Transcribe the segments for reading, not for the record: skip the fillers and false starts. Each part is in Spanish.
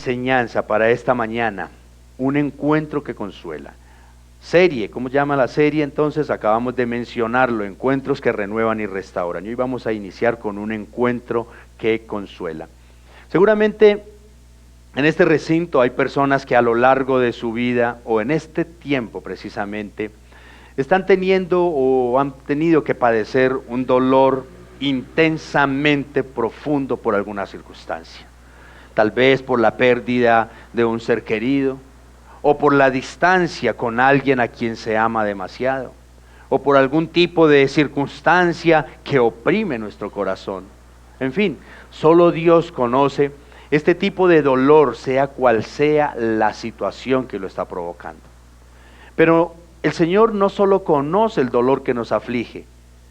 enseñanza para esta mañana, un encuentro que consuela. Serie, ¿cómo llama la serie? Entonces acabamos de mencionarlo, encuentros que renuevan y restauran. Y hoy vamos a iniciar con un encuentro que consuela. Seguramente en este recinto hay personas que a lo largo de su vida, o en este tiempo precisamente, están teniendo o han tenido que padecer un dolor intensamente profundo por alguna circunstancia. Tal vez por la pérdida de un ser querido, o por la distancia con alguien a quien se ama demasiado, o por algún tipo de circunstancia que oprime nuestro corazón. En fin, solo Dios conoce este tipo de dolor, sea cual sea la situación que lo está provocando. Pero el Señor no solo conoce el dolor que nos aflige,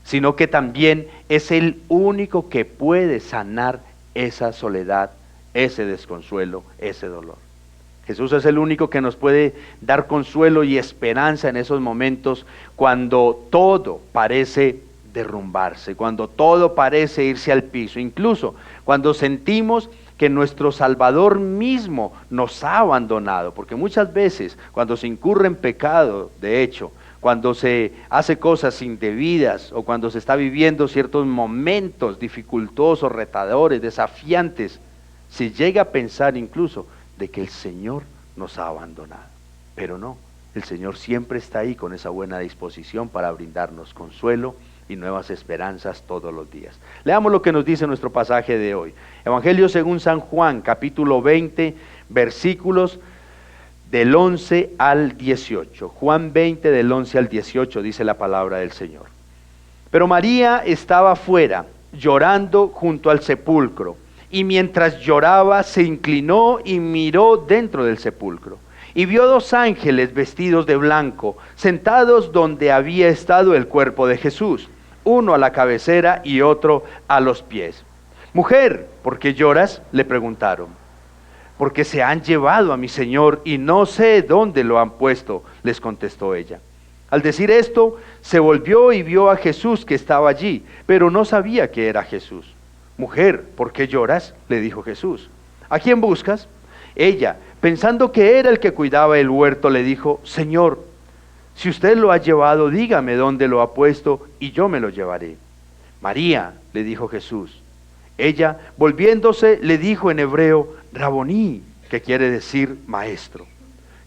sino que también es el único que puede sanar esa soledad, ese desconsuelo, ese dolor. Jesús es el único que nos puede dar consuelo y esperanza en esos momentos cuando todo parece derrumbarse, cuando todo parece irse al piso, incluso cuando sentimos que nuestro Salvador mismo nos ha abandonado, porque muchas veces cuando se incurre en pecado, de hecho, cuando se hace cosas indebidas o cuando se está viviendo ciertos momentos dificultosos, retadores, desafiantes, se llega a pensar incluso de que el Señor nos ha abandonado. Pero no, el Señor siempre está ahí con esa buena disposición para brindarnos consuelo y nuevas esperanzas todos los días. Leamos lo que nos dice nuestro pasaje de hoy. Evangelio según San Juan, capítulo 20, versículos del 11 al 18. Juan 20, del 11 al 18, dice la palabra del Señor. Pero María estaba afuera, llorando junto al sepulcro. Y mientras lloraba, se inclinó y miró dentro del sepulcro. Y vio dos ángeles vestidos de blanco, sentados donde había estado el cuerpo de Jesús, uno a la cabecera y otro a los pies. Mujer, ¿por qué lloras?, le preguntaron. Porque se han llevado a mi Señor y no sé dónde lo han puesto, les contestó ella. Al decir esto, se volvió y vio a Jesús que estaba allí, pero no sabía que era Jesús. Mujer, ¿por qué lloras?, le dijo Jesús. ¿A quién buscas? Ella, pensando que era el que cuidaba el huerto, le dijo, Señor, si usted lo ha llevado, dígame dónde lo ha puesto y yo me lo llevaré. María, le dijo Jesús. Ella, volviéndose, le dijo en hebreo, Raboní, que quiere decir maestro.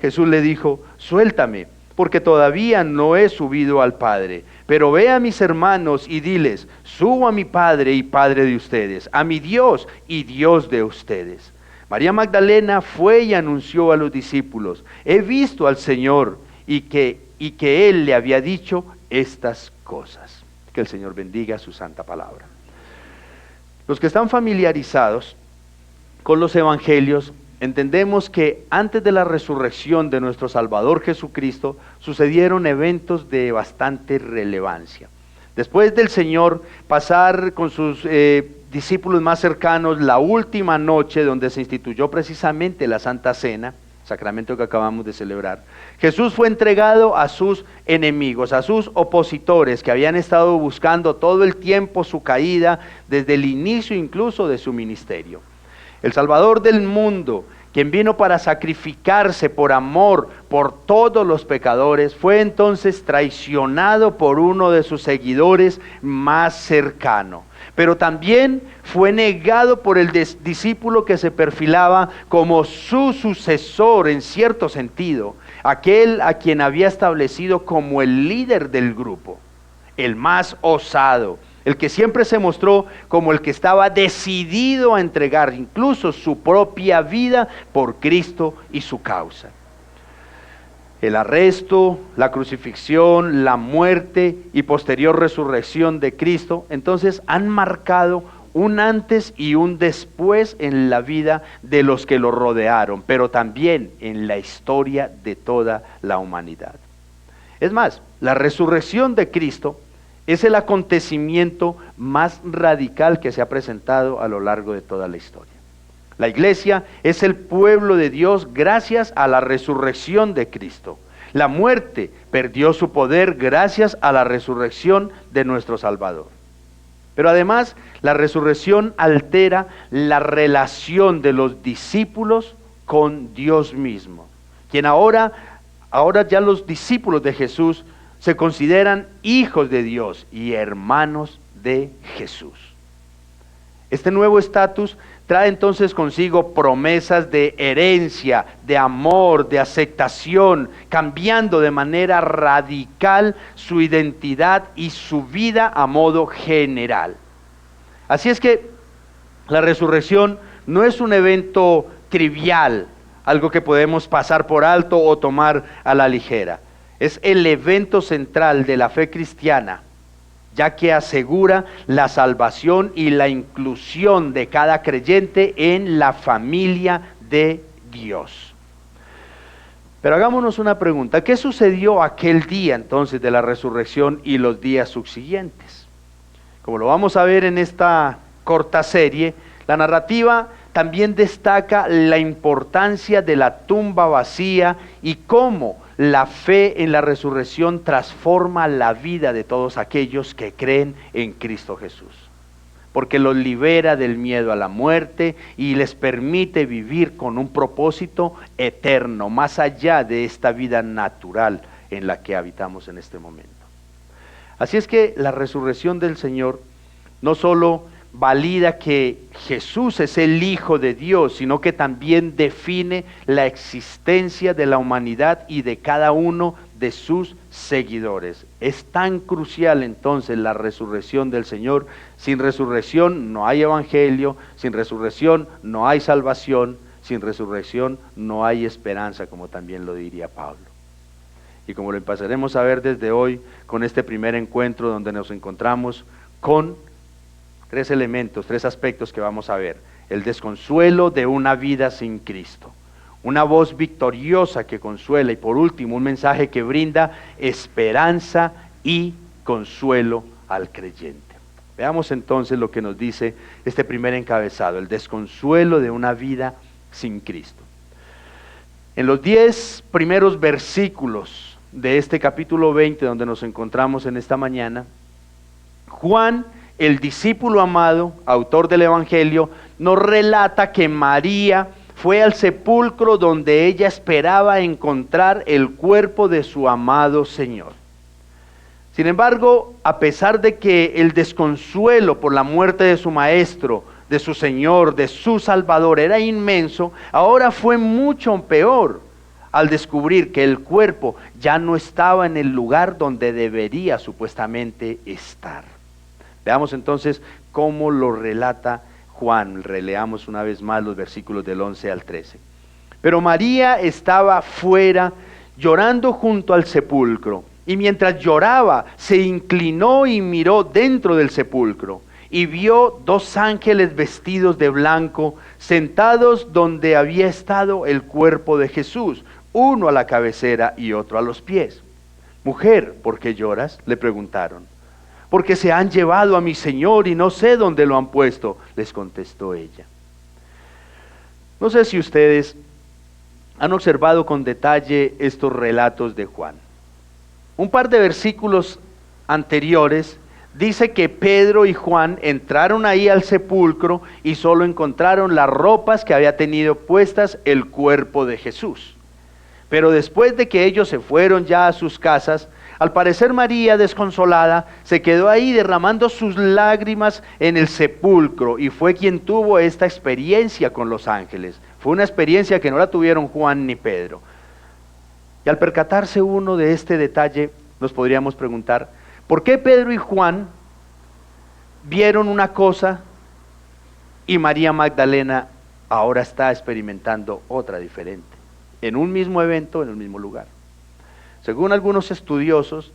Jesús le dijo, suéltame, porque todavía no he subido al Padre, pero ve a mis hermanos y diles, subo a mi Padre y Padre de ustedes, a mi Dios y Dios de ustedes. María Magdalena fue y anunció a los discípulos, he visto al Señor y que Él le había dicho estas cosas. Que el Señor bendiga su santa palabra. Los que están familiarizados con los evangelios, entendemos que antes de la resurrección de nuestro Salvador Jesucristo, sucedieron eventos de bastante relevancia. Después del Señor pasar con sus discípulos más cercanos la última noche donde se instituyó precisamente la Santa Cena, sacramento que acabamos de celebrar, Jesús fue entregado a sus enemigos, a sus opositores que habían estado buscando todo el tiempo su caída desde el inicio incluso de su ministerio. El Salvador del mundo, quien vino para sacrificarse por amor por todos los pecadores, fue entonces traicionado por uno de sus seguidores más cercano. Pero también fue negado por el discípulo que se perfilaba como su sucesor en cierto sentido, aquel a quien había establecido como el líder del grupo, el más osado, el que siempre se mostró como el que estaba decidido a entregar incluso su propia vida por Cristo y su causa. El arresto, la crucifixión, la muerte y posterior resurrección de Cristo, entonces han marcado un antes y un después en la vida de los que lo rodearon, pero también en la historia de toda la humanidad. Es más, la resurrección de Cristo es el acontecimiento más radical que se ha presentado a lo largo de toda la historia. La iglesia es el pueblo de Dios gracias a la resurrección de Cristo. La muerte perdió su poder gracias a la resurrección de nuestro Salvador. Pero además, la resurrección altera la relación de los discípulos con Dios mismo, quien ahora ya los discípulos de Jesús se consideran hijos de Dios y hermanos de Jesús. Este nuevo estatus trae entonces consigo promesas de herencia, de amor, de aceptación, cambiando de manera radical su identidad y su vida a modo general. Así es que la resurrección no es un evento trivial, algo que podemos pasar por alto o tomar a la ligera. Es el evento central de la fe cristiana, ya que asegura la salvación y la inclusión de cada creyente en la familia de Dios. Pero hagámonos una pregunta: ¿qué sucedió aquel día entonces de la resurrección y los días subsiguientes? Como lo vamos a ver en esta corta serie, la narrativa también destaca la importancia de la tumba vacía y cómo la fe en la resurrección transforma la vida de todos aquellos que creen en Cristo Jesús, porque los libera del miedo a la muerte y les permite vivir con un propósito eterno, más allá de esta vida natural en la que habitamos en este momento. Así es que la resurrección del Señor no solo valida que Jesús es el Hijo de Dios, sino que también define la existencia de la humanidad y de cada uno de sus seguidores. Es tan crucial entonces la resurrección del Señor. Sin resurrección no hay evangelio, sin resurrección no hay salvación, sin resurrección no hay esperanza, como también lo diría Pablo. Y como lo empezaremos a ver desde hoy con este primer encuentro donde nos encontramos con tres elementos, tres aspectos que vamos a ver: el desconsuelo de una vida sin Cristo, una voz victoriosa que consuela, y por último un mensaje que brinda esperanza y consuelo al creyente. Veamos entonces lo que nos dice este primer encabezado: el desconsuelo de una vida sin Cristo. En los 10 primeros versículos de este capítulo 20 donde nos encontramos en esta mañana, Juan, el discípulo amado, autor del Evangelio, nos relata que María fue al sepulcro donde ella esperaba encontrar el cuerpo de su amado Señor. Sin embargo, a pesar de que el desconsuelo por la muerte de su maestro, de su Señor, de su Salvador era inmenso, ahora fue mucho peor al descubrir que el cuerpo ya no estaba en el lugar donde debería supuestamente estar. Veamos entonces cómo lo relata Juan. Releamos una vez más los versículos del 11 al 13. Pero María estaba fuera llorando junto al sepulcro, y mientras lloraba se inclinó y miró dentro del sepulcro, y vio 2 ángeles vestidos de blanco, sentados donde había estado el cuerpo de Jesús, uno a la cabecera y otro a los pies. Mujer, ¿por qué lloras?, le preguntaron. Porque se han llevado a mi Señor y no sé dónde lo han puesto, les contestó ella. No sé si ustedes han observado con detalle estos relatos de Juan. Un par de versículos anteriores dice que Pedro y Juan entraron ahí al sepulcro y solo encontraron las ropas que había tenido puestas el cuerpo de Jesús. Pero después de que ellos se fueron ya a sus casas, al parecer María, desconsolada, se quedó ahí derramando sus lágrimas en el sepulcro y fue quien tuvo esta experiencia con los ángeles. Fue una experiencia que no la tuvieron Juan ni Pedro. Y al percatarse uno de este detalle, nos podríamos preguntar, ¿por qué Pedro y Juan vieron una cosa y María Magdalena ahora está experimentando otra diferente? En un mismo evento, en el mismo lugar. Según algunos estudiosos,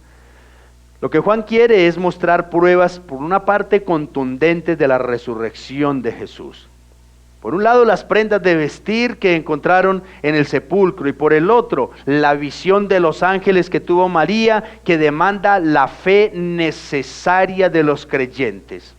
lo que Juan quiere es mostrar pruebas, por una parte, contundentes de la resurrección de Jesús. Por un lado, las prendas de vestir que encontraron en el sepulcro, y por el otro, la visión de los ángeles que tuvo María, que demanda la fe necesaria de los creyentes.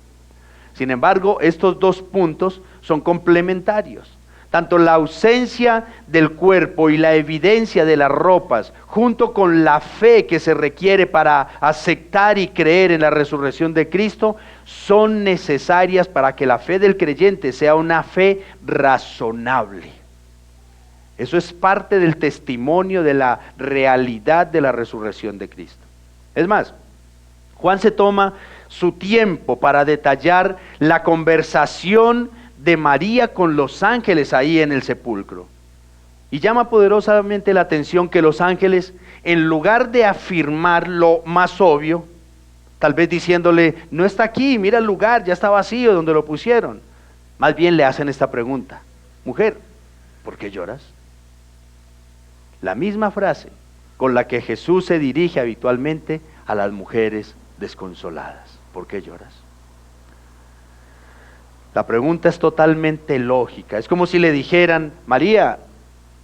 Sin embargo, estos dos puntos son complementarios. Tanto la ausencia del cuerpo y la evidencia de las ropas, junto con la fe que se requiere para aceptar y creer en la resurrección de Cristo, son necesarias para que la fe del creyente sea una fe razonable. Eso es parte del testimonio de la realidad de la resurrección de Cristo. Es más, Juan se toma su tiempo para detallar la conversación de María con los ángeles ahí en el sepulcro. Y llama poderosamente la atención que los ángeles, en lugar de afirmar lo más obvio, tal vez diciéndole, no está aquí, mira el lugar, ya está vacío donde lo pusieron, más bien le hacen esta pregunta: mujer, ¿por qué lloras? La misma frase con la que Jesús se dirige habitualmente a las mujeres desconsoladas. ¿Por qué lloras? La pregunta es totalmente lógica. Es como si le dijeran: María,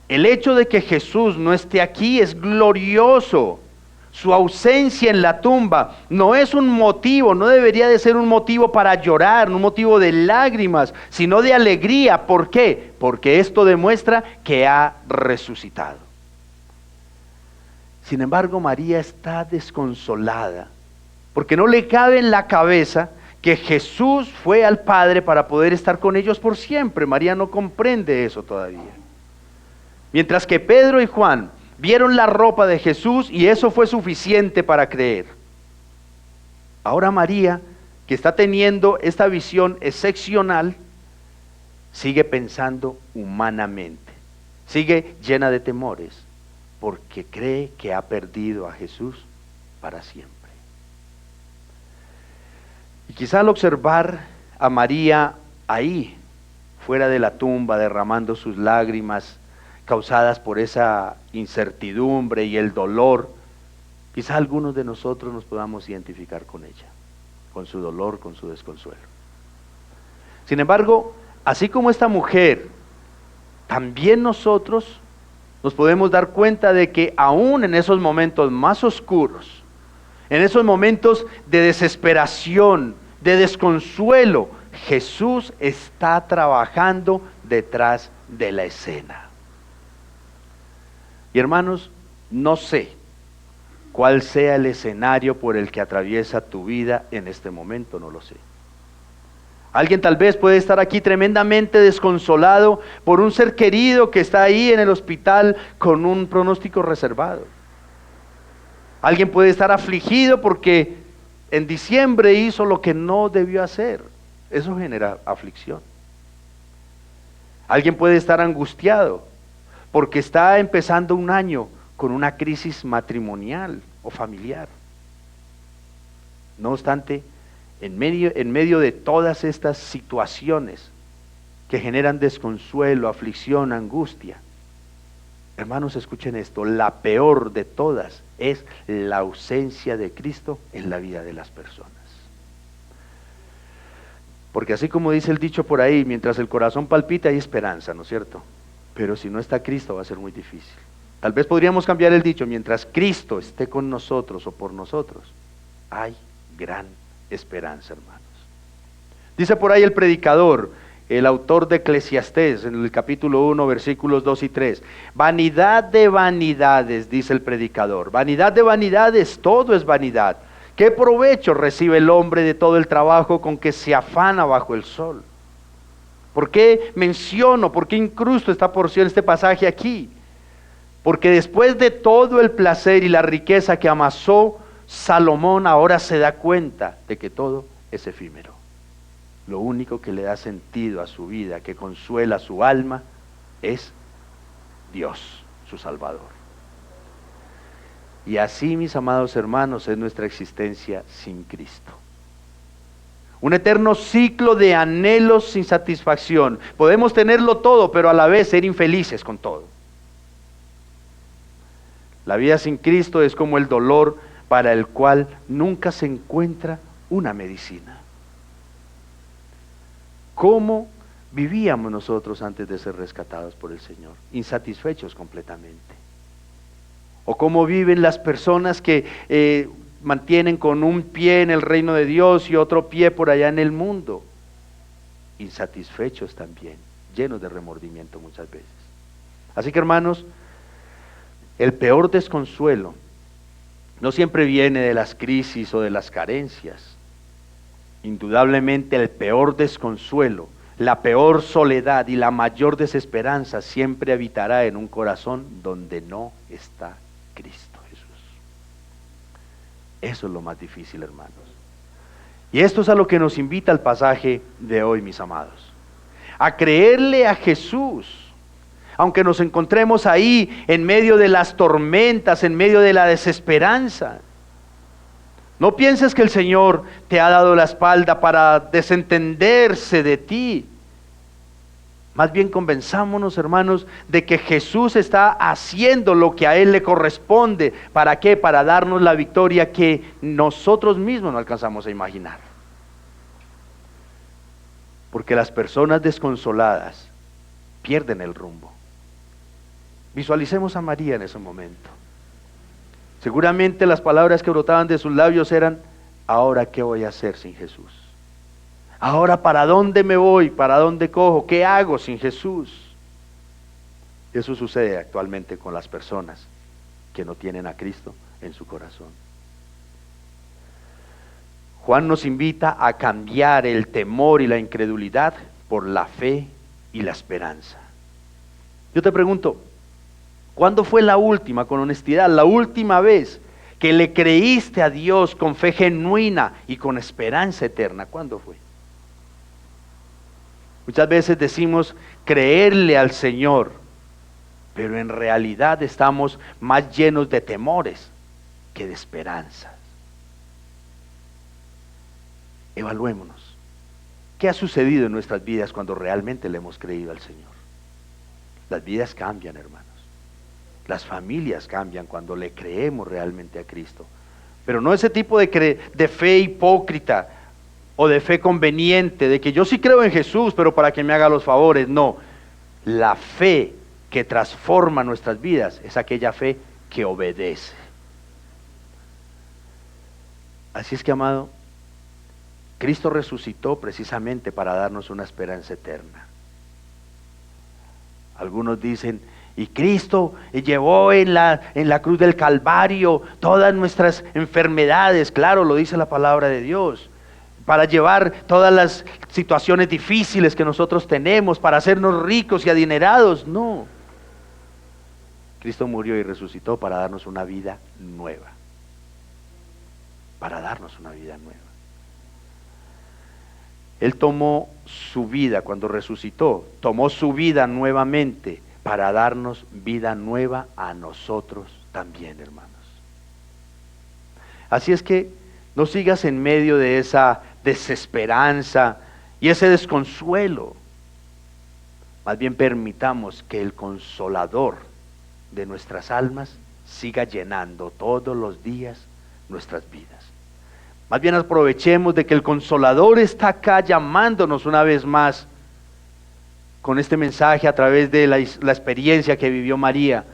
el hecho de que Jesús no esté aquí es glorioso. Su ausencia en la tumba no es un motivo, no debería de ser un motivo para llorar, un motivo de lágrimas, sino de alegría. ¿Por qué? Porque esto demuestra que ha resucitado. Sin embargo, María está desconsolada, porque no le cabe en la cabeza que Jesús fue al Padre para poder estar con ellos por siempre. María no comprende eso todavía. Mientras que Pedro y Juan vieron la ropa de Jesús y eso fue suficiente para creer. Ahora María, que está teniendo esta visión excepcional, sigue pensando humanamente, sigue llena de temores, porque cree que ha perdido a Jesús para siempre. Y quizá al observar a María ahí, fuera de la tumba, derramando sus lágrimas, causadas por esa incertidumbre y el dolor, quizá algunos de nosotros nos podamos identificar con ella, con su dolor, con su desconsuelo. Sin embargo, así como esta mujer, también nosotros nos podemos dar cuenta de que aún en esos momentos más oscuros, en esos momentos de desesperación, de desconsuelo, Jesús está trabajando detrás de la escena. Y hermanos, no sé cuál sea el escenario por el que atraviesa tu vida en este momento, no lo sé. Alguien tal vez puede estar aquí tremendamente desconsolado por un ser querido que está ahí en el hospital con un pronóstico reservado. Alguien puede estar afligido porque en diciembre hizo lo que no debió hacer. Eso genera aflicción. Alguien puede estar angustiado porque está empezando un año con una crisis matrimonial o familiar. No obstante, en medio de todas estas situaciones que generan desconsuelo, aflicción, angustia, hermanos, escuchen esto, la peor de todas es la ausencia de Cristo en la vida de las personas. Porque así como dice el dicho por ahí, mientras el corazón palpita hay esperanza, ¿no es cierto? Pero si no está Cristo va a ser muy difícil. Tal vez podríamos cambiar el dicho: mientras Cristo esté con nosotros o por nosotros, hay gran esperanza, hermanos. Dice por ahí el predicador, el autor de Eclesiastés, en el capítulo 1, versículos 2 y 3. Vanidad de vanidades, dice el predicador. Vanidad de vanidades, todo es vanidad. ¿Qué provecho recibe el hombre de todo el trabajo con que se afana bajo el sol? ¿Por qué menciono, por qué incrusto esta porción, este pasaje aquí? Porque después de todo el placer y la riqueza que amasó Salomón, ahora se da cuenta de que todo es efímero. Lo único que le da sentido a su vida, que consuela su alma, es Dios, su Salvador. Y así, mis amados hermanos, es nuestra existencia sin Cristo. Un eterno ciclo de anhelos sin satisfacción. Podemos tenerlo todo, pero a la vez ser infelices con todo. La vida sin Cristo es como el dolor para el cual nunca se encuentra una medicina. ¿Cómo vivíamos nosotros antes de ser rescatados por el Señor? Insatisfechos completamente. ¿O cómo viven las personas que mantienen con un pie en el reino de Dios y otro pie por allá en el mundo? Insatisfechos también, llenos de remordimiento muchas veces. Así que, hermanos, el peor desconsuelo no siempre viene de las crisis o de las carencias. Indudablemente el peor desconsuelo, La peor soledad y la mayor desesperanza siempre habitará en un corazón donde no está Cristo Jesús. Eso es lo más difícil, hermanos. Y esto es a lo que nos invita el pasaje de hoy, mis amados. A creerle a Jesús, aunque nos encontremos ahí en medio de las tormentas, en medio de la desesperanza. No pienses que el Señor te ha dado la espalda para desentenderse de ti. Más bien convenzámonos, hermanos, de que Jesús está haciendo lo que a Él le corresponde. ¿Para qué? Para darnos la victoria que nosotros mismos no alcanzamos a imaginar. Porque las personas desconsoladas pierden el rumbo. Visualicemos a María en ese momento. Seguramente las palabras que brotaban de sus labios eran: ¿ahora qué voy a hacer sin Jesús? ¿Ahora para dónde me voy? ¿Para dónde cojo? ¿Qué hago sin Jesús? Eso sucede actualmente con las personas que no tienen a Cristo en su corazón. Juan nos invita a cambiar el temor y la incredulidad por la fe y la esperanza. Yo te pregunto, ¿cuándo fue la última, con honestidad, la última vez que le creíste a Dios con fe genuina y con esperanza eterna? ¿Cuándo fue? Muchas veces decimos creerle al Señor, pero en realidad estamos más llenos de temores que de esperanzas. Evaluémonos. ¿Qué ha sucedido en nuestras vidas cuando realmente le hemos creído al Señor? Las vidas cambian, hermanos. Las familias cambian cuando le creemos realmente a Cristo. Pero no ese tipo de fe hipócrita o de fe conveniente, de que yo sí creo en Jesús, pero para que me haga los favores. No, la fe que transforma nuestras vidas es aquella fe que obedece. Así es que, amado, Cristo resucitó precisamente para darnos una esperanza eterna. Algunos dicen: y Cristo llevó en la cruz del Calvario todas nuestras enfermedades. Claro, lo dice la palabra de Dios. Para llevar todas las situaciones difíciles que nosotros tenemos, para hacernos ricos y adinerados. No. Cristo murió y resucitó para darnos una vida nueva. Para darnos una vida nueva. Él tomó su vida cuando resucitó, tomó su vida nuevamente para darnos vida nueva a nosotros también, hermanos. Así es que no sigas en medio de esa desesperanza y ese desconsuelo. Más bien permitamos que el Consolador de nuestras almas siga llenando todos los días nuestras vidas. Más bien aprovechemos de que el Consolador está acá llamándonos una vez más con este mensaje a través de la experiencia que vivió María,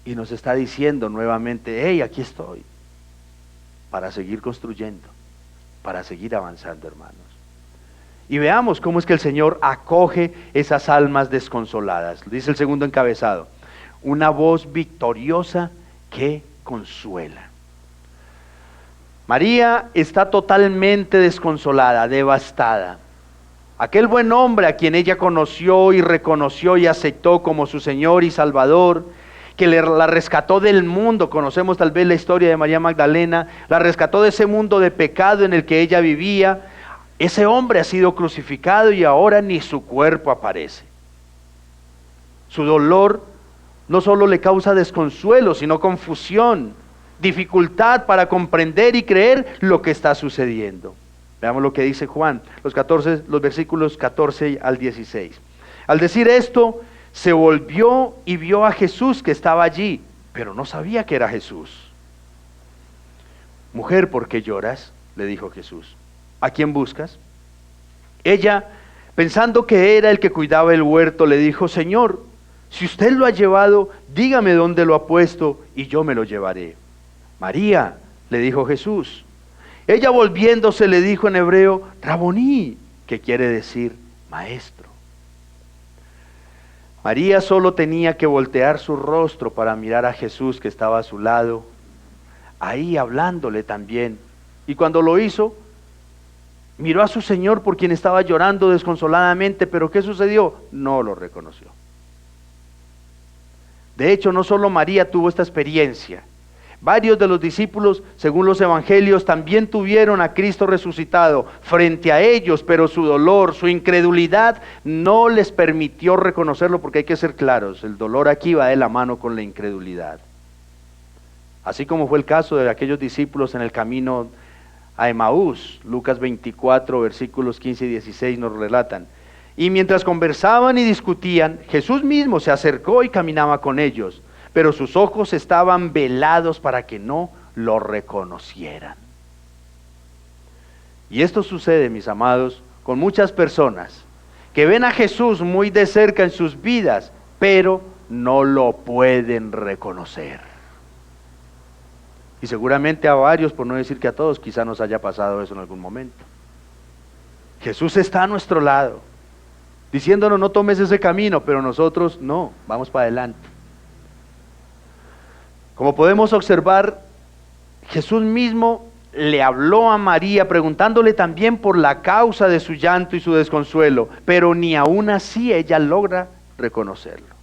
y nos está diciendo nuevamente: hey, aquí estoy, para seguir construyendo, para seguir avanzando, hermanos. Y veamos cómo es que el Señor acoge esas almas desconsoladas. Dice el segundo encabezado: una voz victoriosa que consuela. María está totalmente desconsolada, devastada. Aquel buen hombre a quien ella conoció y reconoció y aceptó como su Señor y Salvador, que la rescató del mundo, conocemos tal vez la historia de María Magdalena, la rescató de ese mundo de pecado en el que ella vivía. Ese hombre ha sido crucificado y ahora ni su cuerpo aparece. Su dolor no solo le causa desconsuelo, sino confusión, dificultad para comprender y creer lo que está sucediendo. Veamos lo que dice Juan, los versículos 14 al 16. Al decir esto, se volvió y vio a Jesús que estaba allí, pero no sabía que era Jesús. Mujer, ¿por qué lloras?, le dijo Jesús. ¿A quién buscas? Ella, pensando que era el que cuidaba el huerto, le dijo: Señor, si usted lo ha llevado, dígame dónde lo ha puesto y yo me lo llevaré. María, le dijo Jesús. Ella, volviéndose, le dijo en hebreo: Raboní, que quiere decir maestro. María solo tenía que voltear su rostro para mirar a Jesús que estaba a su lado, ahí hablándole también. Y cuando lo hizo, Miró a su Señor por quien estaba llorando desconsoladamente, pero ¿qué sucedió? No lo reconoció. De hecho, no solo María tuvo esta experiencia. Varios de los discípulos, según los evangelios, también tuvieron a Cristo resucitado frente a ellos, pero su dolor, su incredulidad no les permitió reconocerlo, porque hay que ser claros, el dolor aquí va de la mano con la incredulidad. Así como fue el caso de aquellos discípulos en el camino a Emaús, Lucas 24, versículos 15 y 16 nos relatan. Y mientras conversaban y discutían, Jesús mismo se acercó y caminaba con ellos, pero sus ojos estaban velados para que no lo reconocieran. Y esto sucede, mis amados, con muchas personas que ven a Jesús muy de cerca en sus vidas, pero no lo pueden reconocer. Y seguramente a varios, por no decir que a todos, quizá nos haya pasado eso en algún momento. Jesús está a nuestro lado, diciéndonos no tomes ese camino, pero nosotros no, vamos para adelante. Como podemos observar, Jesús mismo le habló a María preguntándole también por la causa de su llanto y su desconsuelo, pero ni aún así ella logra reconocerlo.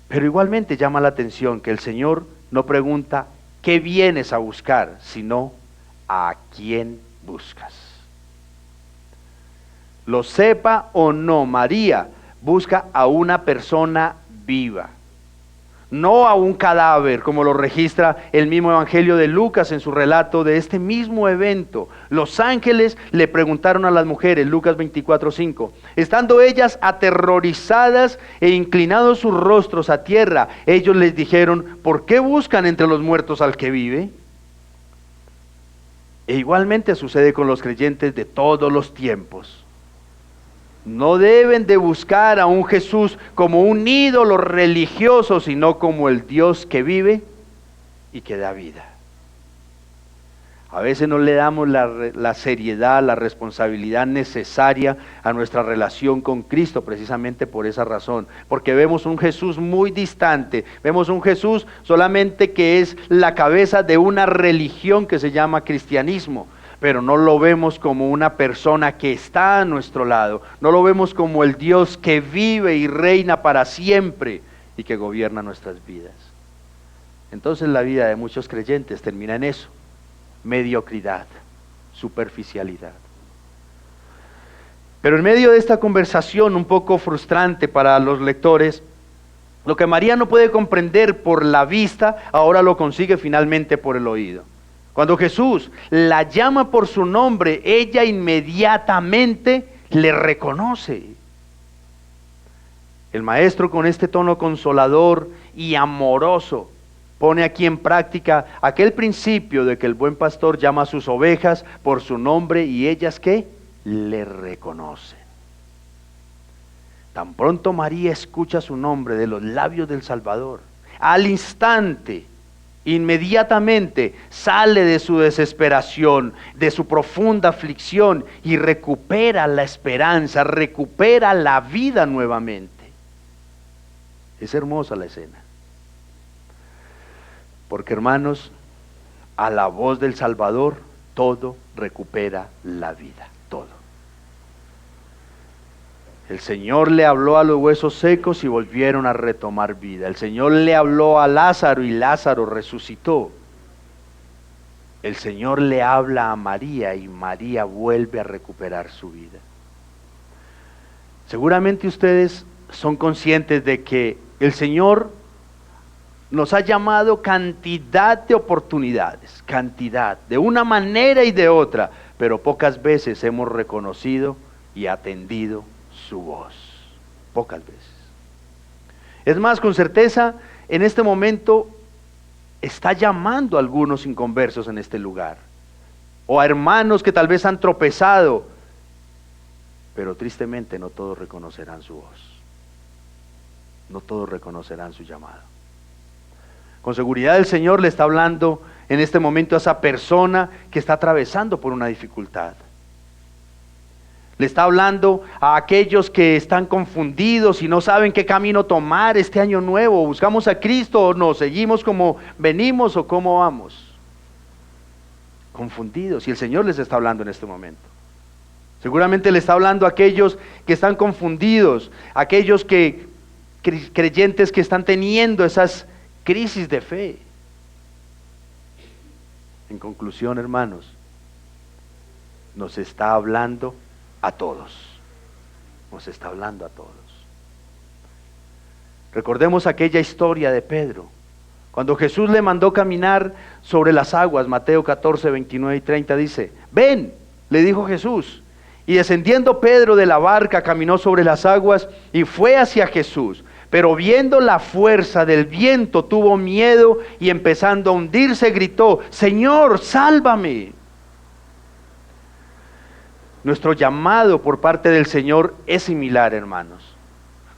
Pero igualmente llama la atención que el Señor no pregunta ¿qué vienes a buscar?, sino ¿a quién buscas? Lo sepa o no, María busca a una persona viva, no a un cadáver, como lo registra el mismo Evangelio de Lucas en su relato de este mismo evento. Los ángeles le preguntaron a las mujeres, Lucas 24:5, estando ellas aterrorizadas e inclinados sus rostros a tierra, ellos les dijeron, ¿por qué buscan entre los muertos al que vive? E igualmente sucede con los creyentes de todos los tiempos. No deben de buscar a un Jesús como un ídolo religioso, sino como el Dios que vive y que da vida. A veces no le damos la seriedad, la responsabilidad necesaria a nuestra relación con Cristo, precisamente por esa razón, porque vemos un Jesús muy distante, vemos un Jesús solamente que es la cabeza de una religión que se llama cristianismo, pero no lo vemos como una persona que está a nuestro lado, no lo vemos como el Dios que vive y reina para siempre y que gobierna nuestras vidas. Entonces la vida de muchos creyentes termina en eso: mediocridad, superficialidad. Pero en medio de esta conversación un poco frustrante para los lectores, lo que María no puede comprender por la vista, ahora lo consigue finalmente por el oído. Cuando Jesús la llama por su nombre, ella inmediatamente le reconoce. El maestro, con este tono consolador y amoroso, pone aquí en práctica aquel principio de que el buen pastor llama a sus ovejas por su nombre y ellas ¿qué? Le reconocen. Tan pronto María escucha su nombre de los labios del Salvador, al instante, inmediatamente sale de su desesperación, de su profunda aflicción y recupera la esperanza, recupera la vida nuevamente. Es hermosa la escena. Porque, hermanos, a la voz del Salvador todo recupera la vida, todo. El Señor le habló a los huesos secos y volvieron a retomar vida. El Señor le habló a Lázaro y Lázaro resucitó. El Señor le habla a María y María vuelve a recuperar su vida. Seguramente ustedes son conscientes de que el Señor nos ha llamado cantidad de oportunidades, cantidad, de una manera y de otra, pero pocas veces hemos reconocido y atendido su voz, pocas veces. Es más, con certeza, en este momento está llamando a algunos inconversos en este lugar, o a hermanos que tal vez han tropezado, pero tristemente no todos reconocerán su voz, no todos reconocerán su llamado. Con seguridad el Señor le está hablando en este momento a esa persona que está atravesando por una dificultad. Le está hablando a aquellos que están confundidos y no saben qué camino tomar este año nuevo. ¿Buscamos a Cristo o no? ¿Seguimos como venimos o cómo vamos? confundidos. Y el Señor les está hablando en este momento. Seguramente le está hablando a aquellos que están confundidos, aquellos creyentes que están teniendo esas crisis de fe. En conclusión, hermanos, nos está hablando a todos. Nos está hablando a todos. Recordemos aquella historia de Pedro, cuando Jesús le mandó caminar sobre las aguas. Mateo 14, 29 y 30 dice: ven, le dijo Jesús. Y descendiendo Pedro de la barca, caminó sobre las aguas y fue hacia Jesús. Pero viendo la fuerza del viento, tuvo miedo y empezando a hundirse, gritó: Señor, sálvame. Nuestro llamado por parte del Señor es similar, hermanos.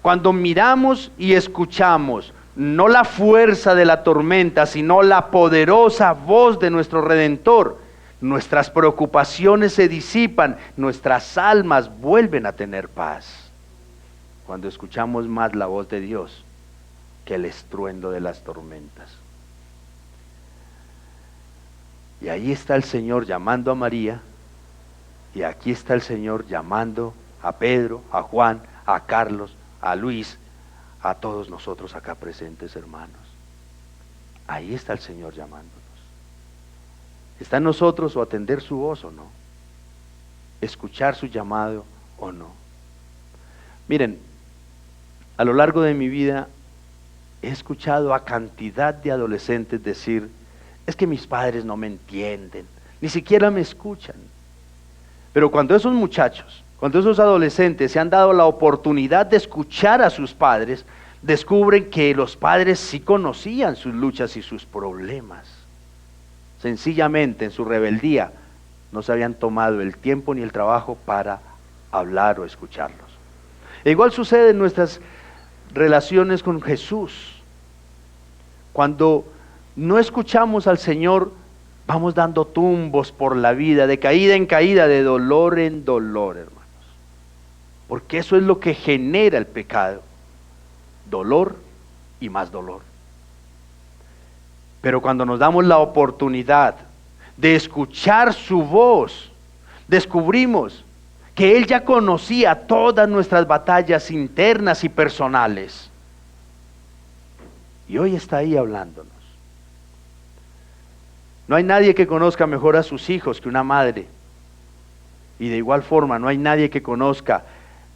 Cuando miramos y escuchamos no la fuerza de la tormenta, sino la poderosa voz de nuestro Redentor, nuestras preocupaciones se disipan, nuestras almas vuelven a tener paz. Cuando escuchamos más la voz de Dios que el estruendo de las tormentas. Y ahí está el Señor llamando a María, y aquí está el Señor llamando a Pedro, a Juan, a Carlos, a Luis, a todos nosotros acá presentes, hermanos. Ahí está el Señor llamándonos. Está en nosotros o atender su voz o no, escuchar su llamado o no. Miren, a lo largo de mi vida he escuchado a cantidad de adolescentes decir: es que mis padres no me entienden, ni siquiera me escuchan. Pero cuando esos muchachos, cuando esos adolescentes se han dado la oportunidad de escuchar a sus padres, descubren que los padres sí conocían sus luchas y sus problemas. Sencillamente en su rebeldía no se habían tomado el tiempo ni el trabajo para hablar o escucharlos. E igual sucede en nuestras relaciones con Jesús. Cuando no escuchamos al Señor, vamos dando tumbos por la vida, de caída en caída, de dolor en dolor, hermanos. Porque eso es lo que genera el pecado. Dolor y más dolor. Pero cuando nos damos la oportunidad de escuchar su voz, descubrimos que Él ya conocía todas nuestras batallas internas y personales. Y hoy está ahí hablándonos. No hay nadie que conozca mejor a sus hijos que una madre. Y de igual forma no hay nadie que conozca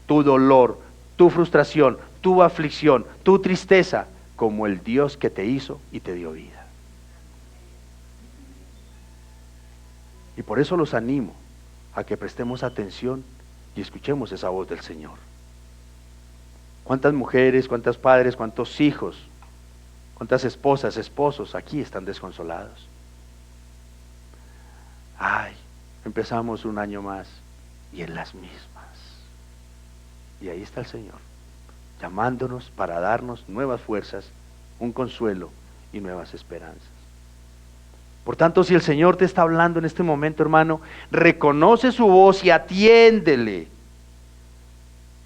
tu dolor, tu frustración, tu aflicción, tu tristeza, como el Dios que te hizo y te dio vida. Y por eso los animo a que prestemos atención y escuchemos esa voz del Señor. ¿Cuántas mujeres, cuántos padres, cuántos hijos, cuántas esposas, esposos aquí están desconsolados? Ay, empezamos un año más y en las mismas. Y ahí está el Señor, llamándonos para darnos nuevas fuerzas, un consuelo y nuevas esperanzas. Por tanto, si el Señor te está hablando en este momento, hermano, reconoce su voz y atiéndele.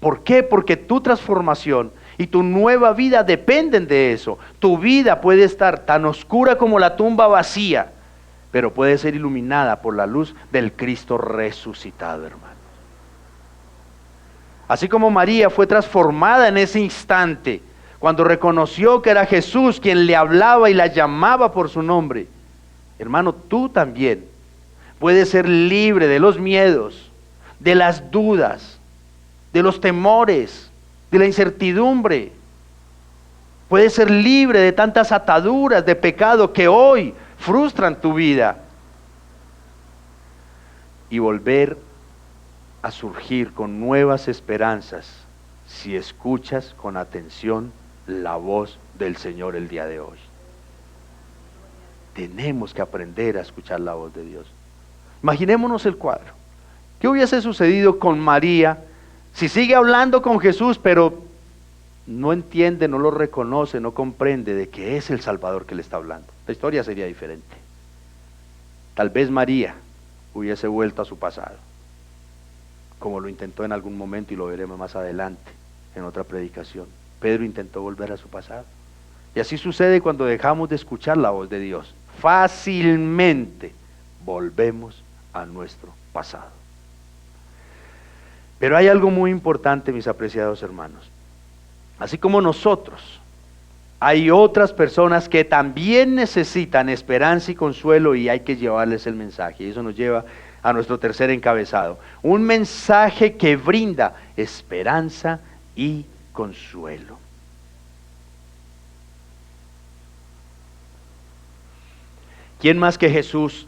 ¿Por qué? Porque tu transformación y tu nueva vida dependen de eso. Tu vida puede estar tan oscura como la tumba vacía, pero puede ser iluminada por la luz del Cristo resucitado, hermano. Así como María fue transformada en ese instante, cuando reconoció que era Jesús quien le hablaba y la llamaba por su nombre, hermano, tú también puedes ser libre de los miedos, de las dudas, de los temores, de la incertidumbre. Puedes ser libre de tantas ataduras de pecado que hoy frustran tu vida y volver a surgir con nuevas esperanzas si escuchas con atención la voz del Señor el día de hoy. Tenemos que aprender a escuchar la voz de Dios. Imaginémonos el cuadro. ¿Qué hubiese sucedido con María si sigue hablando con Jesús, pero no entiende, no lo reconoce, no comprende de que es el Salvador que le está hablando? La historia sería diferente. Tal vez María hubiese vuelto a su pasado, como lo intentó en algún momento y lo veremos más adelante en otra predicación. Pedro intentó volver a su pasado. Y así sucede cuando dejamos de escuchar la voz de Dios. Fácilmente volvemos a nuestro pasado. Pero hay algo muy importante, mis apreciados hermanos. Así como nosotros, hay otras personas que también necesitan esperanza y consuelo y hay que llevarles el mensaje. Y eso nos lleva a nuestro tercer encabezado. Un mensaje que brinda esperanza y consuelo. ¿Quién más que Jesús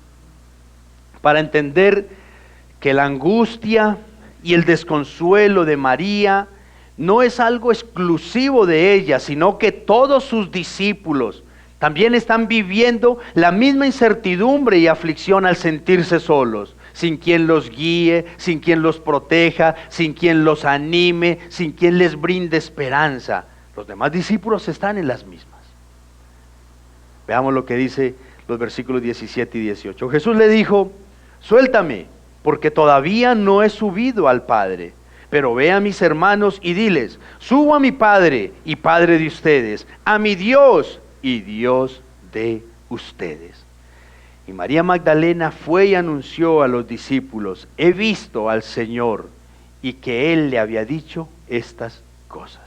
para entender que la angustia y el desconsuelo de María no es algo exclusivo de ella, sino que todos sus discípulos también están viviendo la misma incertidumbre y aflicción al sentirse solos, sin quien los guíe, sin quien los proteja, sin quien los anime, sin quien les brinde esperanza? Los demás discípulos están en las mismas. Veamos lo que dice los versículos 17 y 18. Jesús le dijo: suéltame, porque todavía no he subido al Padre. Pero ve a mis hermanos y diles: subo a mi Padre y Padre de ustedes, a mi Dios y Dios de ustedes. Y María Magdalena fue y anunció a los discípulos: he visto al Señor, y que Él le había dicho estas cosas.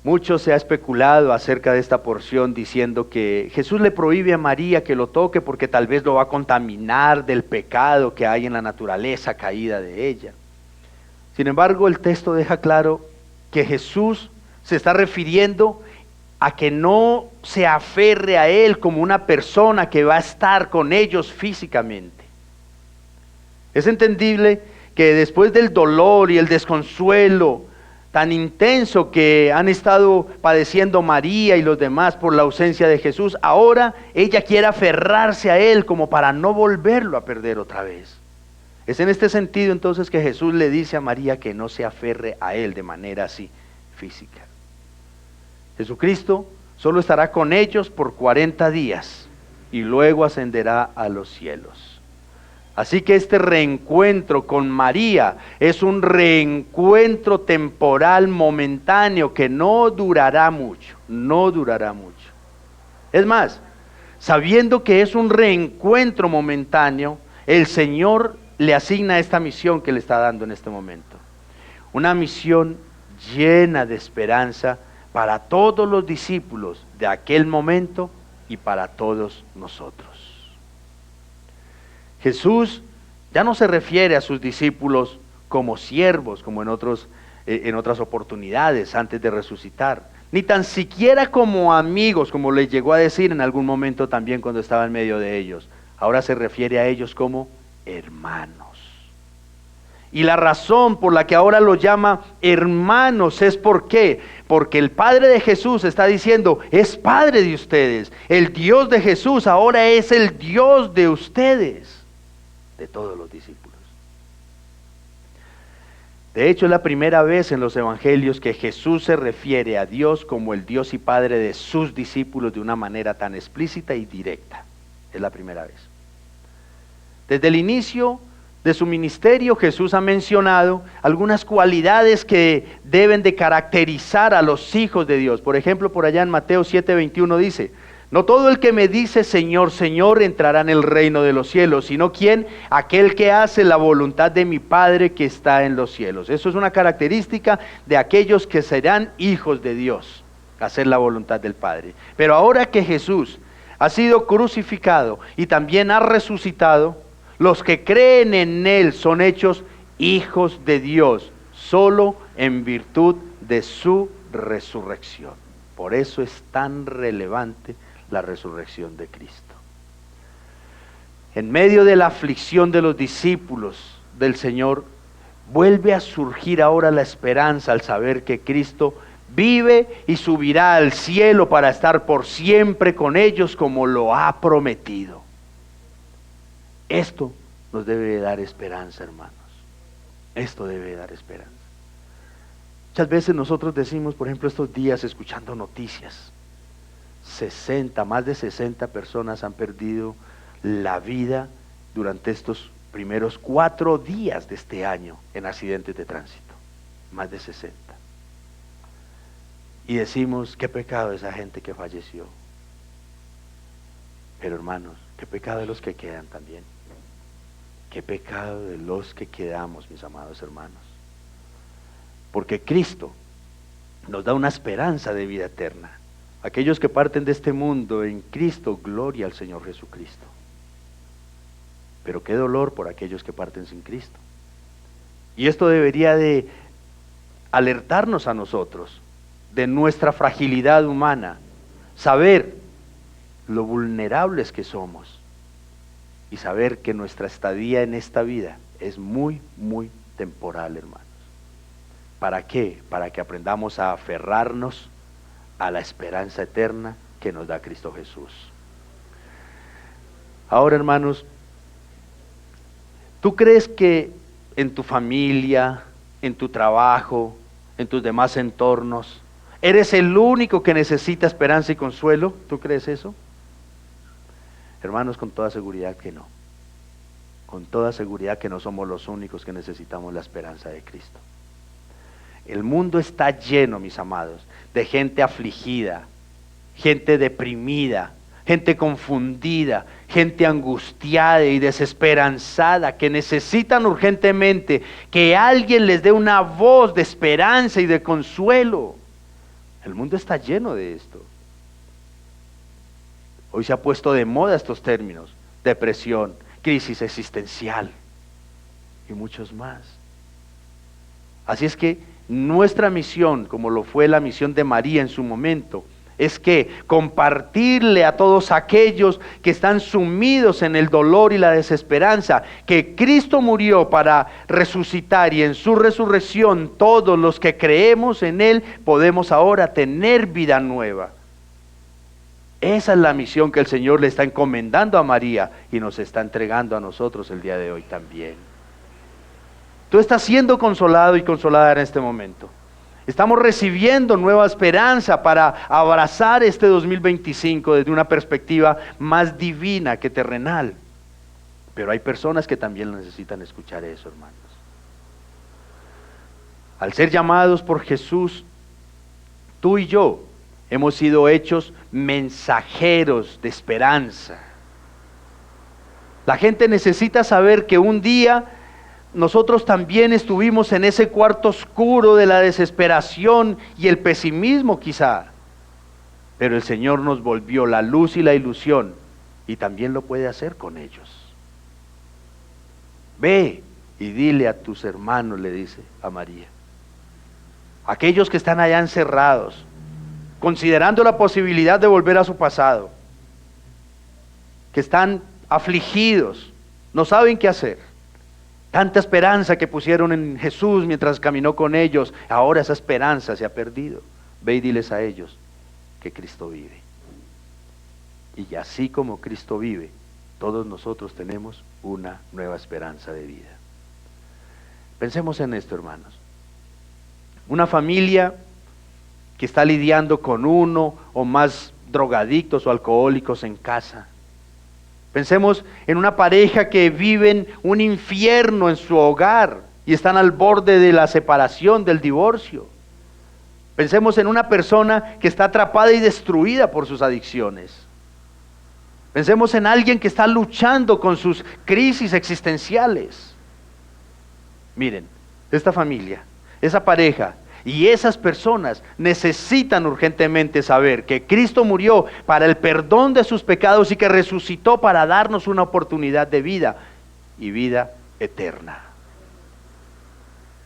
Mucho se ha especulado acerca de esta porción diciendo que Jesús le prohíbe a María que lo toque porque tal vez lo va a contaminar del pecado que hay en la naturaleza caída de ella. Sin embargo, el texto deja claro que Jesús se está refiriendo a que no se aferre a Él como una persona que va a estar con ellos físicamente. Es entendible que después del dolor y el desconsuelo tan intenso que han estado padeciendo María y los demás por la ausencia de Jesús, ahora ella quiere aferrarse a Él como para no volverlo a perder otra vez. Es en este sentido entonces que Jesús le dice a María que no se aferre a Él de manera así física. Jesucristo solo estará con ellos por 40 días y luego ascenderá a los cielos. Así que este reencuentro con María es un reencuentro temporal, momentáneo, que no durará mucho, no durará mucho. Es más, sabiendo que es un reencuentro momentáneo, el Señor le asigna esta misión que le está dando en este momento. Una misión llena de esperanza para todos los discípulos de aquel momento y para todos nosotros. Jesús ya no se refiere a sus discípulos como siervos, como en otras oportunidades antes de resucitar, ni tan siquiera como amigos, como les llegó a decir en algún momento también cuando estaba en medio de ellos. Ahora se refiere a ellos como hermanos. Y la razón por la que ahora los llama hermanos es ¿por qué? Porque el Padre de Jesús está diciendo: es Padre de ustedes. El Dios de Jesús ahora es el Dios de ustedes, de todos los discípulos. De hecho, es la primera vez en los evangelios que Jesús se refiere a Dios como el Dios y Padre de sus discípulos de una manera tan explícita y directa. Es la primera vez. Desde el inicio de su ministerio, Jesús ha mencionado algunas cualidades que deben de caracterizar a los hijos de Dios. Por ejemplo, por allá en Mateo 7:21 dice: no todo el que me dice Señor, Señor entrará en el reino de los cielos, sino ¿quién? Aquel que hace la voluntad de mi Padre que está en los cielos. Eso es una característica de aquellos que serán hijos de Dios, hacer la voluntad del Padre. Pero ahora que Jesús ha sido crucificado y también ha resucitado, los que creen en Él son hechos hijos de Dios, solo en virtud de su resurrección. Por eso es tan relevante la resurrección de Cristo. En medio de la aflicción de los discípulos del Señor, vuelve a surgir ahora la esperanza al saber que Cristo vive y subirá al cielo para estar por siempre con ellos como lo ha prometido. Esto nos debe dar esperanza, hermanos. Esto debe dar esperanza. Muchas veces nosotros decimos, por ejemplo, estos días escuchando noticias, más de 60 personas han perdido la vida durante estos primeros 4 días de este año en accidentes de tránsito. Más de 60. Y decimos, qué pecado esa gente que falleció. Pero hermanos, qué pecado de los que quedan también. Qué pecado de los que quedamos, mis amados hermanos. Porque Cristo nos da una esperanza de vida eterna. Aquellos que parten de este mundo en Cristo, gloria al Señor Jesucristo. Pero qué dolor por aquellos que parten sin Cristo. Y esto debería de alertarnos a nosotros de nuestra fragilidad humana, saber lo vulnerables que somos y saber que nuestra estadía en esta vida es muy, muy temporal, hermanos. ¿Para qué? Para que aprendamos a aferrarnos a la esperanza eterna que nos da Cristo Jesús. Ahora, hermanos, ¿tú crees que en tu familia, en tu trabajo, en tus demás entornos, eres el único que necesita esperanza y consuelo? ¿Tú crees eso? Hermanos, con toda seguridad que no. Con toda seguridad que no somos los únicos que necesitamos la esperanza de Cristo. El mundo está lleno, mis amados, de gente afligida, gente deprimida, gente confundida, gente angustiada y desesperanzada, que necesitan urgentemente que alguien les dé una voz de esperanza y de consuelo. El mundo está lleno de esto. Hoy se ha puesto de moda estos términos: depresión, crisis existencial y muchos más. Así es que nuestra misión, como lo fue la misión de María en su momento, es que compartirle a todos aquellos que están sumidos en el dolor y la desesperanza, que Cristo murió para resucitar, y en su resurrección todos los que creemos en Él podemos ahora tener vida nueva. Esa es la misión que el Señor le está encomendando a María y nos está entregando a nosotros el día de hoy también. Tú estás siendo consolado y consolada en este momento. Estamos recibiendo nueva esperanza para abrazar este 2025 desde una perspectiva más divina que terrenal. Pero hay personas que también necesitan escuchar eso, hermanos. Al ser llamados por Jesús, tú y yo hemos sido hechos mensajeros de esperanza. La gente necesita saber que un día nosotros también estuvimos en ese cuarto oscuro de la desesperación y el pesimismo quizá, pero el Señor nos volvió la luz y la ilusión, y también lo puede hacer con ellos. Ve y dile a tus hermanos, le dice a María, aquellos que están allá encerrados, considerando la posibilidad de volver a su pasado, que están afligidos, no saben qué hacer. Tanta esperanza que pusieron en Jesús mientras caminó con ellos, ahora esa esperanza se ha perdido. Ve y diles a ellos que Cristo vive. Y así como Cristo vive, todos nosotros tenemos una nueva esperanza de vida. Pensemos en esto, hermanos. Una familia que está lidiando con uno o más drogadictos o alcohólicos en casa. Pensemos en una pareja que viven un infierno en su hogar y están al borde de la separación, del divorcio. Pensemos en una persona que está atrapada y destruida por sus adicciones. Pensemos en alguien que está luchando con sus crisis existenciales. Miren, esta familia, esa pareja y esas personas necesitan urgentemente saber que Cristo murió para el perdón de sus pecados y que resucitó para darnos una oportunidad de vida y vida eterna.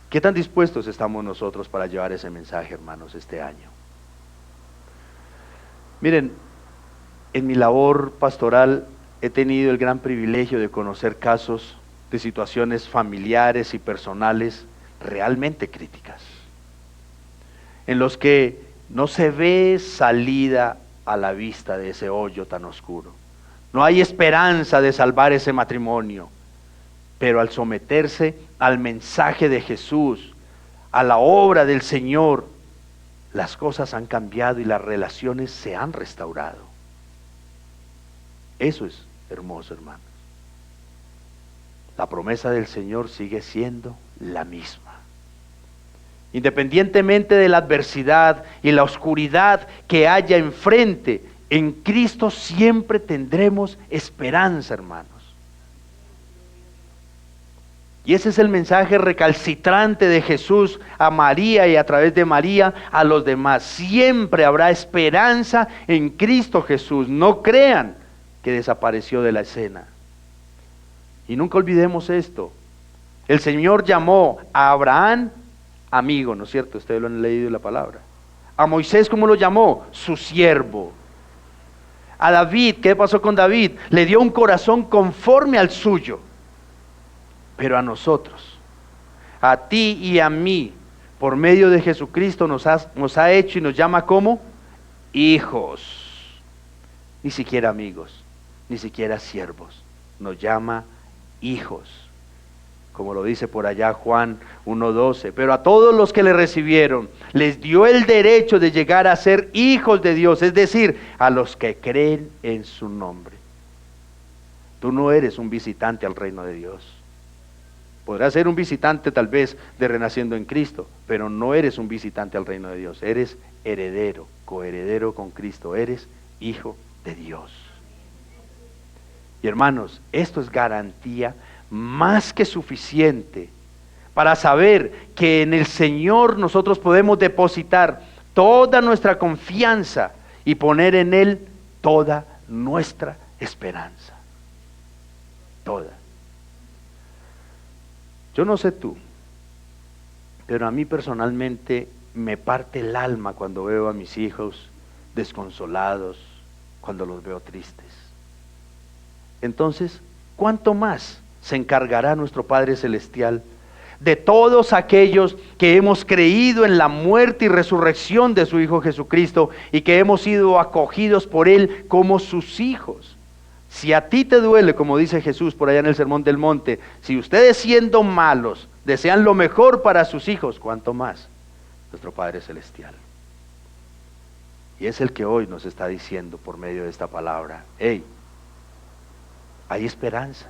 ¿Qué tan dispuestos estamos nosotros para llevar ese mensaje, hermanos, este año? Miren, en mi labor pastoral he tenido el gran privilegio de conocer casos de situaciones familiares y personales realmente críticas, en los que no se ve salida a la vista de ese hoyo tan oscuro. No hay esperanza de salvar ese matrimonio, pero al someterse al mensaje de Jesús, a la obra del Señor, las cosas han cambiado y las relaciones se han restaurado. Eso es hermoso, hermanos. La promesa del Señor sigue siendo la misma. Independientemente de la adversidad y la oscuridad que haya enfrente, En Cristo siempre tendremos esperanza, hermanos. Y ese es el mensaje recalcitrante de Jesús a María y a través de María a los demás. Siempre habrá esperanza en Cristo Jesús. No crean que desapareció de la escena. Y nunca olvidemos esto. El Señor llamó a Abraham amigo, ¿no es cierto? Ustedes lo han leído en la palabra. A Moisés, ¿cómo lo llamó? Su siervo. A David, ¿qué pasó con David? Le dio un corazón conforme al suyo. Pero a nosotros, a ti y a mí, por medio de Jesucristo nos ha hecho y nos llama como hijos. Ni siquiera amigos, ni siquiera siervos. Nos llama hijos. Como lo dice por allá Juan 1:12. Pero a todos los que le recibieron, les dio el derecho de llegar a ser hijos de Dios. Es decir, a los que creen en su nombre. Tú no eres un visitante al reino de Dios. Podrás ser un visitante tal vez de Renaciendo en Cristo, pero no eres un visitante al reino de Dios. Eres heredero, coheredero con Cristo. Eres hijo de Dios. Y hermanos, esto es garantía más que suficiente para saber que en el Señor nosotros podemos depositar toda nuestra confianza y poner en Él toda nuestra esperanza. Toda. Yo no sé tú, pero a mí personalmente me parte el alma cuando veo a mis hijos desconsolados, cuando los veo tristes. Entonces, ¿cuánto más se encargará nuestro Padre Celestial de todos aquellos que hemos creído en la muerte y resurrección de su Hijo Jesucristo y que hemos sido acogidos por Él como sus hijos? Si a ti te duele, como dice Jesús por allá en el Sermón del Monte, si ustedes siendo malos desean lo mejor para sus hijos, ¿cuánto más nuestro Padre Celestial? Y es el que hoy nos está diciendo por medio de esta palabra: hey, hay esperanza.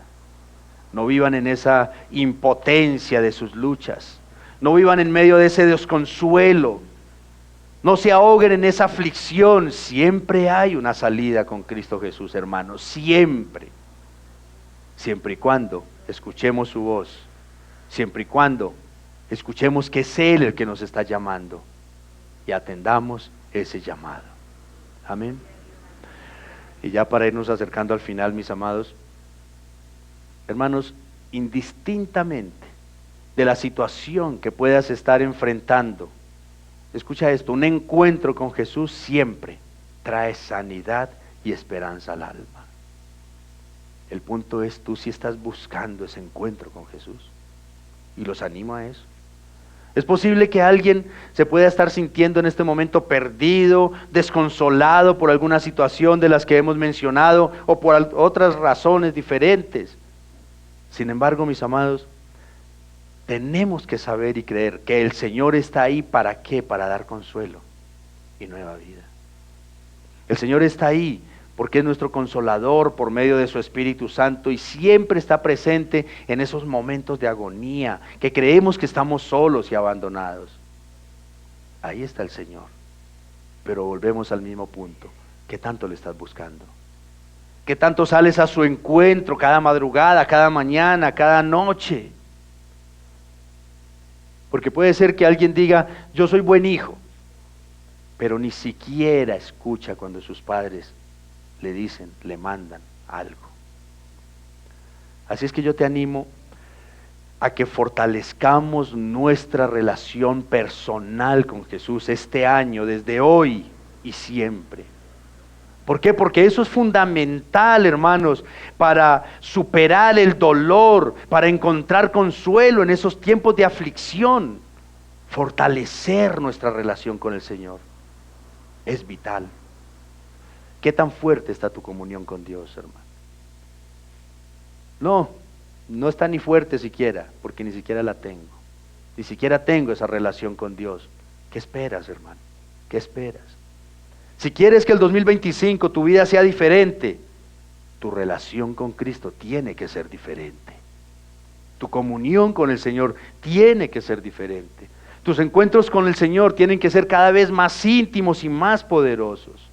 No vivan en esa impotencia de sus luchas. No vivan en medio de ese desconsuelo. No se ahoguen en esa aflicción. Siempre hay una salida con Cristo Jesús, hermanos. Siempre. Siempre y cuando escuchemos su voz. Siempre y cuando escuchemos que es Él el que nos está llamando. Y atendamos ese llamado. Amén. Y ya para irnos acercando al final, mis amados, hermanos, indistintamente de la situación que puedas estar enfrentando, escucha esto: un encuentro con Jesús siempre trae sanidad y esperanza al alma. El punto es tú si estás buscando ese encuentro con Jesús, y los animo a eso. Es posible que alguien se pueda estar sintiendo en este momento perdido, desconsolado por alguna situación de las que hemos mencionado o por otras razones diferentes. Sin embargo, mis amados, tenemos que saber y creer que el Señor está ahí. ¿Para qué? Para dar consuelo y nueva vida. El Señor está ahí porque es nuestro consolador por medio de su Espíritu Santo y siempre está presente en esos momentos de agonía que creemos que estamos solos y abandonados. Ahí está el Señor. Pero volvemos al mismo punto: ¿qué tanto le estás buscando? ¿Qué tanto sales a su encuentro cada madrugada, cada mañana, cada noche? Porque puede ser que alguien diga: yo soy buen hijo, pero ni siquiera escucha cuando sus padres le dicen, le mandan algo. Así es que yo te animo a que fortalezcamos nuestra relación personal con Jesús este año, desde hoy y siempre. ¿Por qué? Porque eso es fundamental, hermanos, para superar el dolor, para encontrar consuelo en esos tiempos de aflicción. Fortalecer nuestra relación con el Señor es vital. ¿Qué tan fuerte está tu comunión con Dios, hermano? No está ni fuerte siquiera, porque ni siquiera la tengo. Ni siquiera tengo esa relación con Dios. ¿Qué esperas, hermano? ¿Qué esperas? Si quieres que el 2025 tu vida sea diferente, tu relación con Cristo tiene que ser diferente. Tu comunión con el Señor tiene que ser diferente. Tus encuentros con el Señor tienen que ser cada vez más íntimos y más poderosos.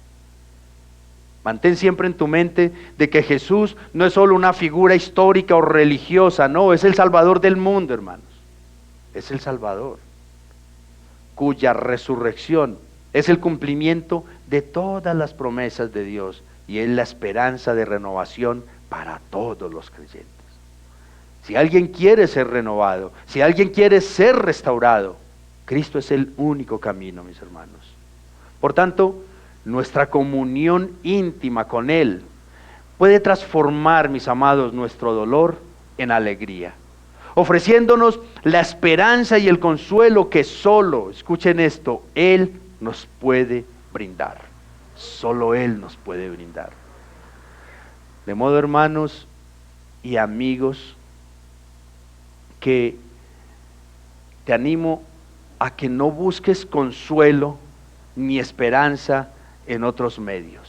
Mantén siempre en tu mente de que Jesús no es solo una figura histórica o religiosa, no, es el Salvador del mundo, hermanos. Es el Salvador, cuya resurrección es el cumplimiento de todas las promesas de Dios y es la esperanza de renovación para todos los creyentes. Si alguien quiere ser renovado, si alguien quiere ser restaurado, Cristo es el único camino, mis hermanos. Por tanto, nuestra comunión íntima con Él puede transformar, mis amados, nuestro dolor en alegría, ofreciéndonos la esperanza y el consuelo que solo, escuchen esto, Él nos puede brindar. Solo Él nos puede brindar. De modo, hermanos y amigos, que te animo a que no busques consuelo ni esperanza en otros medios,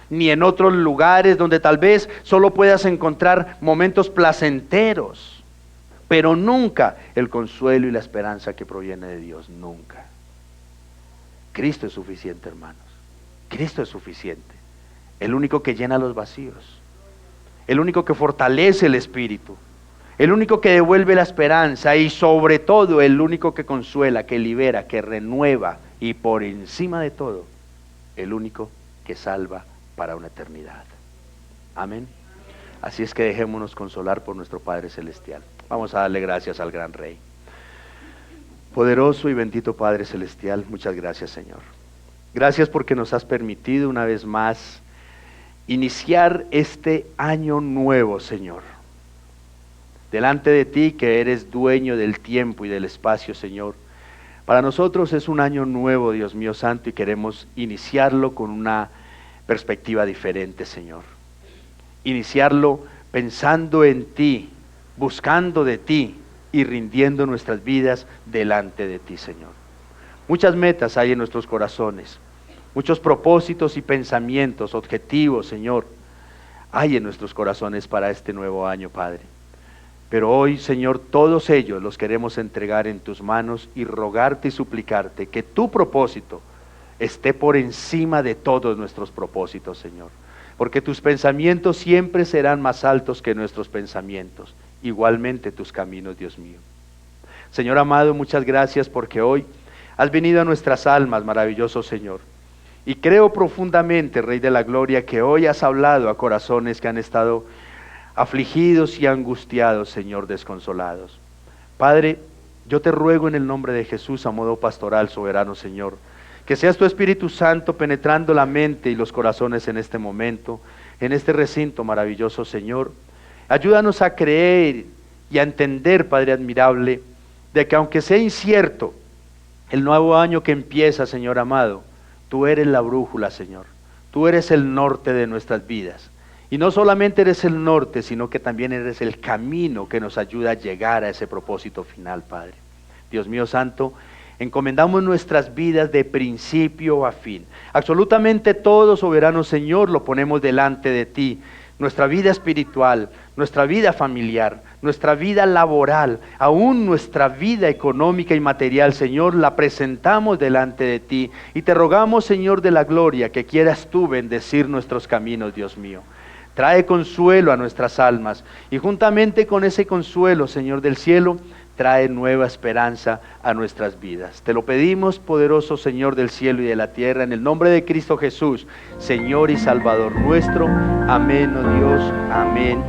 ni en otros lugares donde tal vez solo puedas encontrar momentos placenteros, pero nunca el consuelo y la esperanza que proviene de Dios, nunca. Cristo es suficiente, hermanos. Cristo es suficiente. El único que llena los vacíos, el único que fortalece el espíritu, el único que devuelve la esperanza y sobre todo el único que consuela, que libera, que renueva y por encima de todo, el único que salva para una eternidad. Amén. Así es que dejémonos consolar por nuestro Padre Celestial. Vamos a darle gracias al gran Rey. Poderoso y bendito Padre Celestial, muchas gracias, Señor. Gracias porque nos has permitido una vez más iniciar este año nuevo, Señor. Delante de ti, que eres dueño del tiempo y del espacio, Señor. Para nosotros es un año nuevo, Dios mío santo, y queremos iniciarlo con una perspectiva diferente, Señor. Iniciarlo pensando en ti, buscando de ti y rindiendo nuestras vidas delante de ti, Señor. Muchas metas hay en nuestros corazones, muchos propósitos y pensamientos, objetivos, Señor, hay en nuestros corazones para este nuevo año, Padre. Pero hoy, Señor, todos ellos los queremos entregar en tus manos y rogarte y suplicarte que tu propósito esté por encima de todos nuestros propósitos, Señor. Porque tus pensamientos siempre serán más altos que nuestros pensamientos. Igualmente tus caminos, Dios mío. Señor amado, muchas gracias porque hoy has venido a nuestras almas, maravilloso Señor. Y creo profundamente, Rey de la Gloria, que hoy has hablado a corazones que han estado afligidos y angustiados, Señor, desconsolados. Padre, yo te ruego en el nombre de Jesús, a modo pastoral, soberano Señor, que seas tu Espíritu Santo penetrando la mente y los corazones en este momento, en este recinto maravilloso, Señor. Ayúdanos a creer y a entender, Padre admirable, de que aunque sea incierto el nuevo año que empieza, Señor amado, tú eres la brújula, Señor. Tú eres el norte de nuestras vidas. Y no solamente eres el norte, sino que también eres el camino que nos ayuda a llegar a ese propósito final, Padre. Dios mío santo, encomendamos nuestras vidas de principio a fin. Absolutamente todo, soberano Señor, lo ponemos delante de ti. Nuestra vida espiritual, nuestra vida familiar, nuestra vida laboral, aún nuestra vida económica y material, Señor, la presentamos delante de ti. Y te rogamos, Señor de la gloria, que quieras tú bendecir nuestros caminos, Dios mío. Trae consuelo a nuestras almas y juntamente con ese consuelo, Señor del cielo, trae nueva esperanza a nuestras vidas. Te lo pedimos, poderoso Señor del cielo y de la tierra, en el nombre de Cristo Jesús, Señor y Salvador nuestro. Amén, oh Dios, amén.